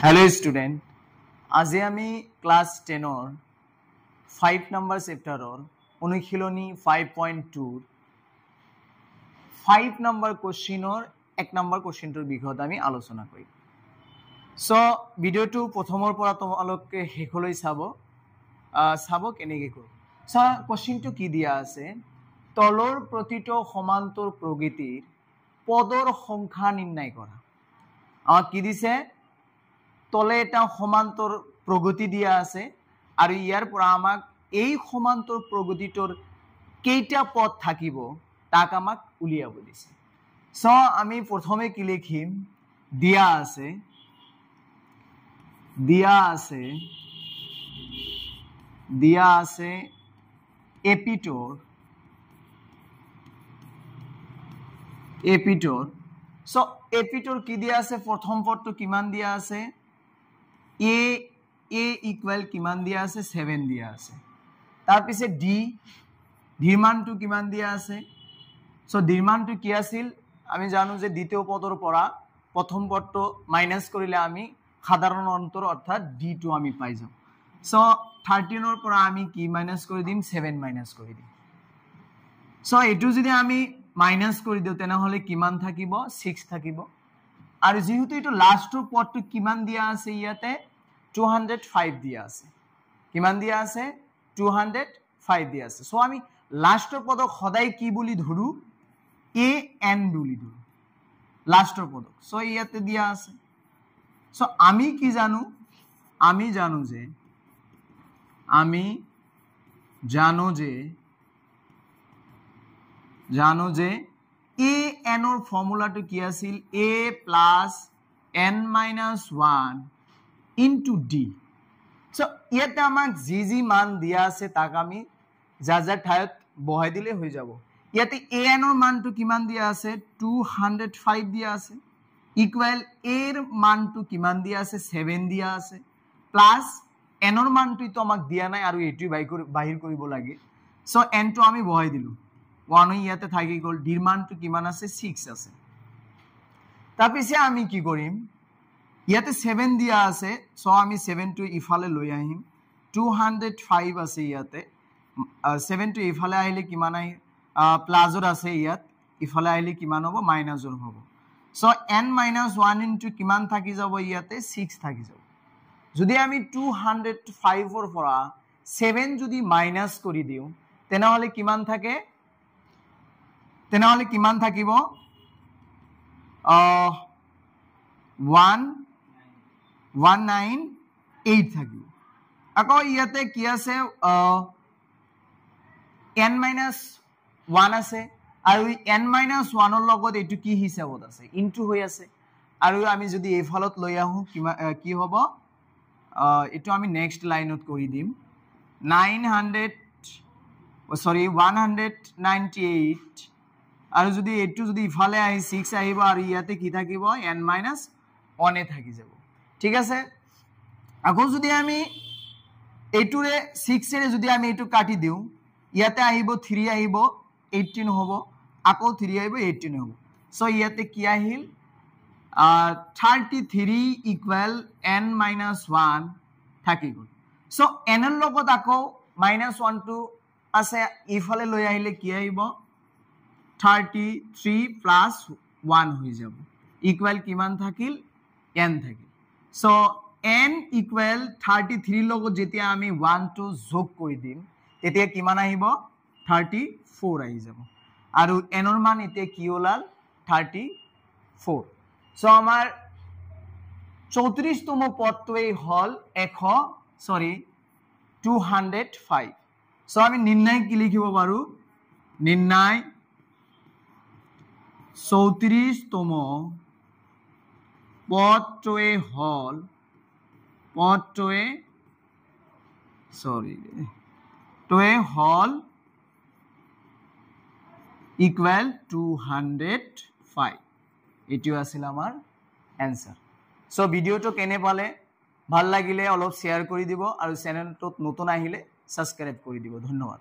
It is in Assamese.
Hello student, আজি আমি ক্লাস 10 5 number chapter অনুশীলনী 5.2 5 number questionৰ 1 number questionৰ বিষয়ত আমি আলোচনা কৰিম। সো ভিডিওটো প্ৰথমৰ পৰা তোমালোকে শেষলৈ চাব কেনেকৈ কৰিব। সো কোৱেশ্চনটো কি দিয়া আছে, তলৰ প্ৰতিটো সমান্তৰ প্ৰগতিৰ পদৰ সংখ্যা নিৰ্ণয় কৰা। কি দিছে, তলে এটা সমান্তৰ প্ৰগতি দিয়া আছে আৰু ইয়াৰ পৰা আমাক এই সমান্তৰ প্ৰগতিটোৰ কেইটা পদ থাকিব তাক আমাক উলিয়াব দিছে। সো আমি প্ৰথমে কি লিখিম, দিয়া আছে এপিটোৰ সো এপিটোৰ কি দিয়া আছে, প্ৰথম পদটো কিমান দিয়া আছে, a ইকুয়াল কিমান দিয়া আছে 7 দিয়া আছে। তাৰ পিছে ডিৰ মানটো কিমান দিয়া আছে, সো ডিৰ মানটো কি আছিল, আমি জানো যে দ্বিতীয় পদৰ পৰা প্ৰথম পদটো মাইনাস কৰিলে আমি সাধাৰণ অন্তৰ অৰ্থাৎ d2 আমি পাই যাম। সো 13 ৰ পৰা আমি কি মাইনাস কৰি দিম, 7 মাইনাস কৰি দিম। সো এটো যদি আমি মাইনাস কৰি দিও তেনেহলে কিমান থাকিব, 6 থাকিব। আৰু যেহেতু এটো লাস্টৰ পদটো কিমান দিয়া আছে, ইয়াতে 205 দিয়া আছে। কিমান দিয়া আছে, 205 দিয়া আছে। সো আমি লাস্টৰ পদক সদায় কি বুলি ধৰু, a n বুলি ধৰু লাস্টৰ পদক। সো ইয়াতে দিয়া আছে। সো আমি কি জানো, আমি জানো যে a n ৰ ফৰ্মুলাটো কি আছিল, a plus n minus 1 into d। So ইয়াতে আমাক যি মান দিয়া আছে তাক আমি যা ঠাইত বহাই দিলে হৈ যাব। ইয়াতে a n ৰ মানটো কিমান দিয়া আছে, 205 দিয়া আছে, ইকুয়াল a ৰ মানটো কিমান দিয়া আছে, 7 দিয়া আছে, প্লাস n ৰ মানটো আমাক দিয়া নাই আৰু এটো বাহিৰ কৰিব লাগে। সো n টো আমি বহাই দিলো, 1 ইয়াতে থাকি গল, ডিৰ মানটো কিমান আছে, 6 আছে। তাৰ পিছে আমি কি কৰিম, ইয়াতে 7 দিয়া আছে, সো আমি 7 টো ইফালে লৈ আহিম, 205 আছে ইয়াতে, 7 টো ইফালে আহিলে কিমান আহি প্লাসৰ আছে, ইয়াত ইফালে আহিলে কিমান হ'ব, মাইনাসৰ হ'ব। সো n - 1 ইনটু কিমান থাকি যাব, ইয়াতে 6 থাকি যাব। যদি আমি 205 ৰ পৰা 7 যদি মাইনাস কৰি দিও তেনেহলে কিমান থাকে, তেনেহলে কিমান থাকিব, 198 থাকিব। আকৌ ইয়াতে কি আছে, n - 1 আছে আৰু n - 1 ৰ লগত এটো কি হিচাপত আছে, ইনটু হৈ আছে। আৰু আমি যদি এই ফলত লৈ আহো কি হ'ব, এটো আমি নেক্সট লাইনত কৰি দিম, 198 আৰু যদি এটো যদি ইফালে আহি 6 আহিব আৰু ইয়াতে কি থাকিব, n - 1 থাকি যাব। ঠিক আছে। আকৌ যদি আমি এটোৰে 6 এৰে যদি আমি এটো কাটি দিও, ইয়াতে আহিব 3 আহিব 18 হ'ব, আকৌ 3 আহিব 18 হ'ব। সো ইয়াতে কি আহিল, 33 ইকুয়াল n - 1 থাকি গল। সো n ৰ লগত আকৌ -1 টো আছে, ইফালে লৈ আহিলে কি আহিব, 33 plus 1 হৈ যাব, ইকুয়াল কিমান থাকিল, n থাকিল। সো n ইকুয়াল 33 লগত যেতিয়া আমি 1 টো যোগ কৰি দিম তেতিয়া কিমান আহিব, 34 আহি যাব। আৰু n ৰ মান এতিয়া কি ওলাল, 34। সো আমাৰ 34তম পদটোই হল 205। সো আমি নিৰ্ণয় কি লিখিব পাৰো, নিৰ্ণয় 34তম পদটোৱে হল ইকুয়াল 205। এটিও আছিল আমাৰ অ্যান্সাৰ। সো ভিডিওটো কেনে পালে, ভাল লাগিলে অলপ শেয়াৰ কৰি দিব আৰু চেনেলটোত নতুন আহিলে সাবস্ক্ৰাইব কৰি দিব। ধন্যবাদ।